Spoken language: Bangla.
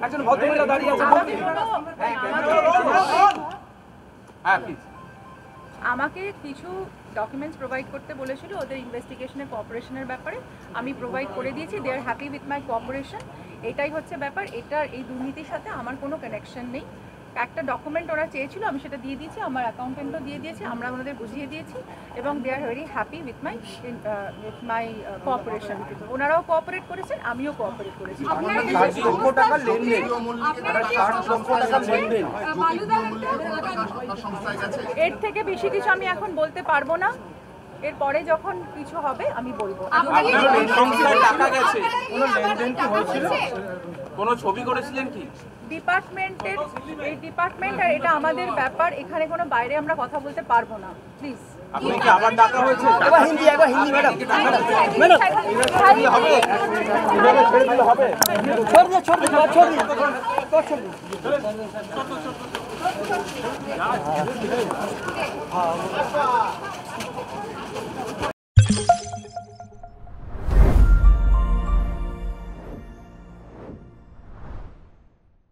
একজন ভদ্রমহিলা দাঁড়িয়ে আছেন। হ্যাঁ প্লিজ। আমাকে কিছু ডকুমেন্টস প্রোভাইড করতে বলেছিল ওদের ইনভেস্টিগেশনের কোঅপারেশনের ব্যাপারে, আমি প্রোভাইড করে দিয়েছি। দে আর হ্যাপি উইথ মাই কোঅপারেশন। এটাই হচ্ছে ব্যাপার। এটার এই দুর্নীতির সাথে আমার কোনো কানেকশন নেই। একটা ডকুমেন্ট ওরা চেয়েছিল, আমি সেটা দিয়ে দিয়েছি, আমার অ্যাকাউন্টেন্টও দিয়ে দিয়েছি, আমরা ওনাদের বুঝিয়ে দিয়েছি এবং they are very happy with my cooperation. ওনারাও কোঅপারেট করেছেন, আমিও কোঅপারেট করেছি। এর থেকে বেশি কিছু আমি এখন বলতে পারবো না, এরপরে যখন কিছু হবে আমি বলবো। কোনো ছবি করেছিলেন কি ডিপার্টমেন্টের? এই ডিপার্টমেন্ট আর এটা আমাদের ব্যাপার, এখানে কোনো বাইরে আমরা কথা বলতে পারবো না, প্লিজ। আপনি কি আবার ডাকা হয়েছে? একবার হিন্দি ম্যাডাম ম্যাডাম হবে এভাবে ছেড়ে দিলে হবে। ছোট ছোট